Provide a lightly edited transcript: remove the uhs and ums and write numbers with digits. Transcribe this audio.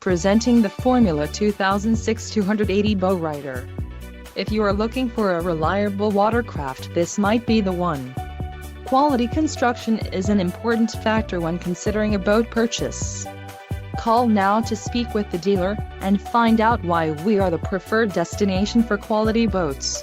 Presenting the Formula 2006 280 Bowrider. If you are looking for a reliable watercraft, this might be the one. Quality construction is an important factor when considering a boat purchase. Call now to speak with the dealer and find out why we are the preferred destination for quality boats.